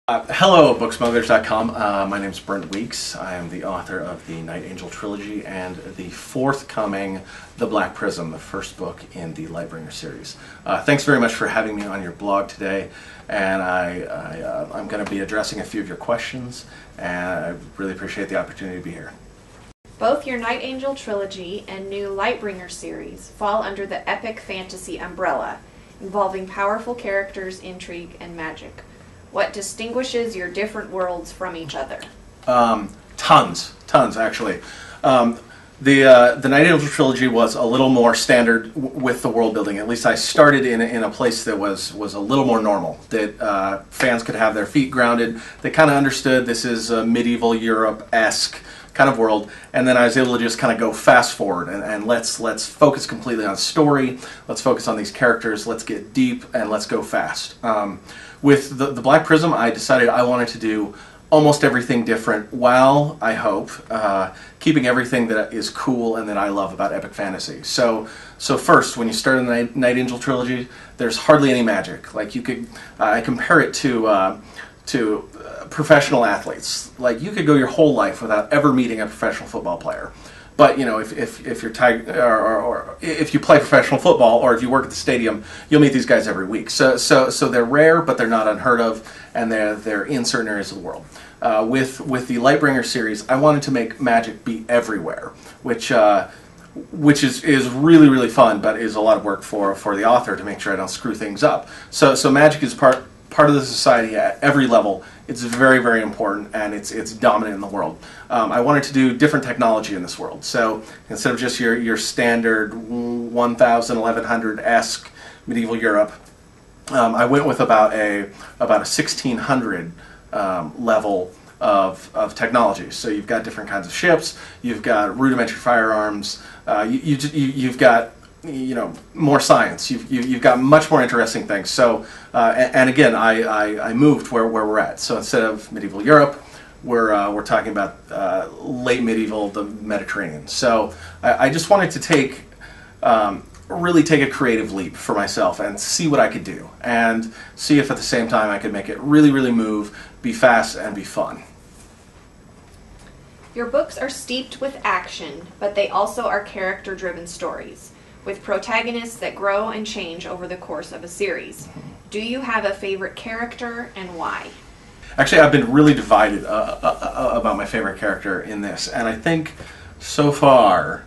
Hello, booksmugglers.com. My name is Brent Weeks. I am the author of the Night Angel trilogy and the forthcoming The Black Prism, the first book in the Lightbringer series. Thanks very much for having me on your blog today, and I'm going to be addressing a few of your questions, and I really appreciate the opportunity to be here. Both your Night Angel trilogy and new Lightbringer series fall under the epic fantasy umbrella, involving powerful characters, intrigue, and magic. What distinguishes your different worlds from each other? Tons actually. The Night Angel trilogy was a little more standard with the world building. At least I started in a place that was a little more normal, that fans could have their feet grounded. They kind of understood this is a medieval Europe-esque kind of world, and then I was able to just kind of go fast forward and let's focus completely on story. Let's focus on these characters. Let's get deep and let's go fast. With the Black Prism, I decided I wanted to do almost everything different, while, I hope, keeping everything that is cool and that I love about epic fantasy. So first, when you start in the Night Angel trilogy, there's hardly any magic. Like, you could, I compare it to professional athletes. Like, you could go your whole life without ever meeting a professional football player. But you know, if you're or if you play professional football, or if you work at the stadium, you'll meet these guys every week. So they're rare, but they're not unheard of, and they're in certain areas of the world. With the Lightbringer series, I wanted to make magic be everywhere, which is really fun, but is a lot of work for the author to make sure I don't screw things up. So magic is part of the society at every level. It's very important, and it's dominant in the world. I wanted to do different technology in this world. So instead of just your standard 1000, 1100-esque medieval Europe, I went with about a 1600 level of technology. So you've got different kinds of ships, you've got rudimentary firearms, you've got more science. You've got much more interesting things. So and again, I moved where we're at. So instead of medieval Europe, we're talking about late medieval, the Mediterranean. So I just wanted to really take a creative leap for myself and see what I could do, and see if at the same time I could make it really move, be fast, and be fun. Your books are steeped with action, but they also are character-driven stories, with protagonists that grow and change over the course of a series. Do you have a favorite character, and why? Actually, I've been really divided about my favorite character in this, and I think so far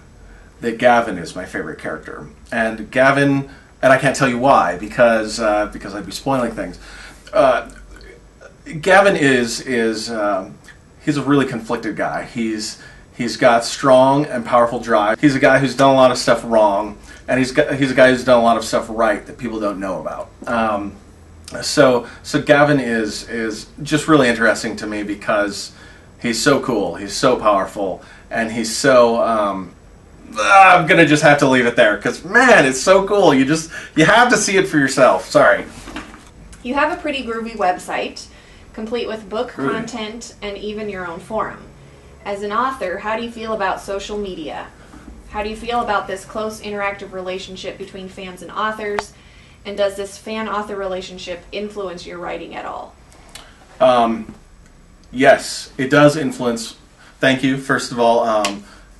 that Gavin is my favorite character. And Gavin, and I can't tell you why, because I'd be spoiling things. Gavin is he's a really conflicted guy. He's got strong and powerful drive. He's a guy who's done a lot of stuff wrong, and he's a guy who's done a lot of stuff right that people don't know about. So Gavin is just really interesting to me because he's so cool, he's so powerful, and he's so I'm gonna just have to leave it there because, man, it's so cool. You have to see it for yourself. Sorry. You have a pretty groovy website, complete with book content and even your own forum. As an author, how do you feel about social media? How do you feel about this close interactive relationship between fans and authors? And does this fan-author relationship influence your writing at all? Yes, it does influence. Thank you, first of all,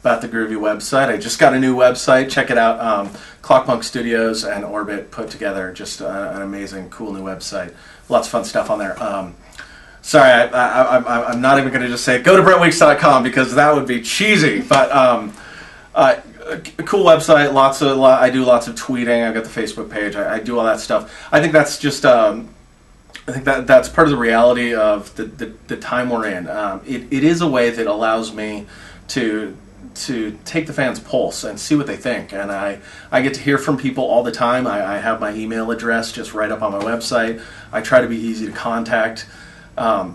about the groovy website. I just got a new website. Check it out. Clockpunk Studios and Orbit put together just an amazing, cool new website. Lots of fun stuff on there. Sorry, I'm not even going to just say go to BrentWeeks.com because that would be cheesy. But a cool website. I do lots of tweeting. I've got the Facebook page. I do all that stuff. I think that's just. I think that's part of the reality of the time we're in. It is a way that allows me to take the fans' pulse and see what they think, and I get to hear from people all the time. I have my email address just right up on my website. I try to be easy to contact. And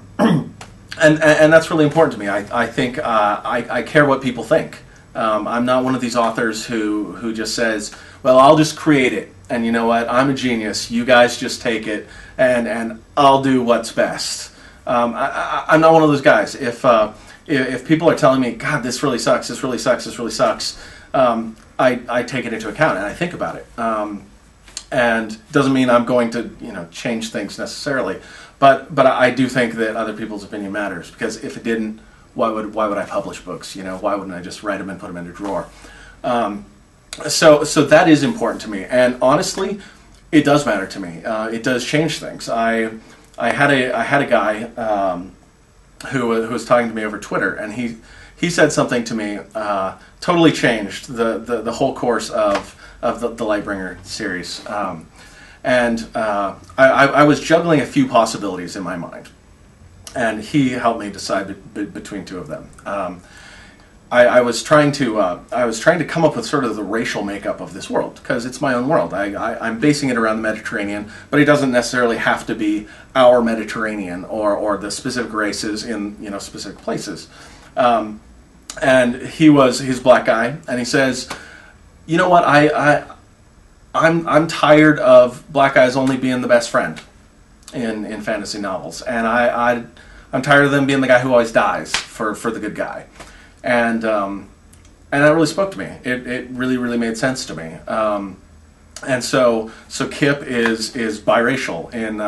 that's really important to me. I think I care what people think. I'm not one of these authors who just says, well, I'll just create it, and you know what, I'm a genius, you guys just take it, and I'll do what's best. I'm not one of those guys. If people are telling me, God, this really sucks, I take it into account and I think about it. and doesn't mean I'm going to, you know, change things necessarily. But I do think that other people's opinion matters, because if it didn't, why would I publish books? You know, why wouldn't I just write them and put them in a drawer? So that is important to me, and honestly, it does matter to me. It does change things. I had a guy who was talking to me over Twitter, and he said something to me, totally changed the whole course of the Lightbringer series. I was juggling a few possibilities in my mind, and he helped me decide between two of them. I was trying to come up with sort of the racial makeup of this world, because it's my own world. I'm basing it around the Mediterranean, but it doesn't necessarily have to be our Mediterranean or the specific races in, you know, specific places. And he's a black guy, and he says, you know what, I'm tired of black guys only being the best friend in fantasy novels, and I'm tired of them being the guy who always dies for the good guy. And that really spoke to me. It really made sense to me. And so Kip is biracial in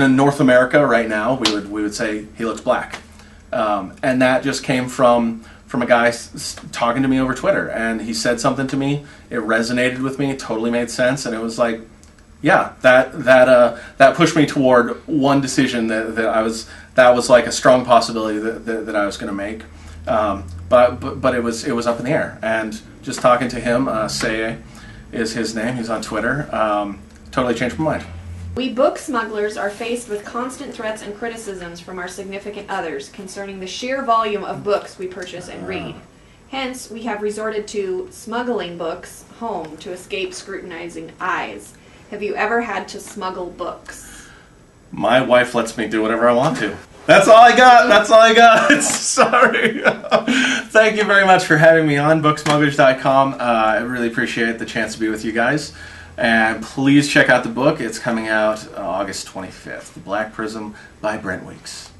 a North America right now. We would say he looks black, and that just came from a guy talking to me over Twitter, and he said something to me. It resonated with me. It totally made sense, and it was like, yeah, that pushed me toward one decision that was like a strong possibility that I was going to make. But it was up in the air, and just talking to him, Seye is his name. He's on Twitter. Totally changed my mind. We book smugglers are faced with constant threats and criticisms from our significant others concerning the sheer volume of books we purchase and read. Hence, we have resorted to smuggling books home to escape scrutinizing eyes. Have you ever had to smuggle books? My wife lets me do whatever I want to. That's all I got. That's all I got. Sorry. Thank you very much for having me on booksmugglers.com. I really appreciate the chance to be with you guys. And please check out the book. It's coming out August 25th. The Black Prism by Brent Weeks.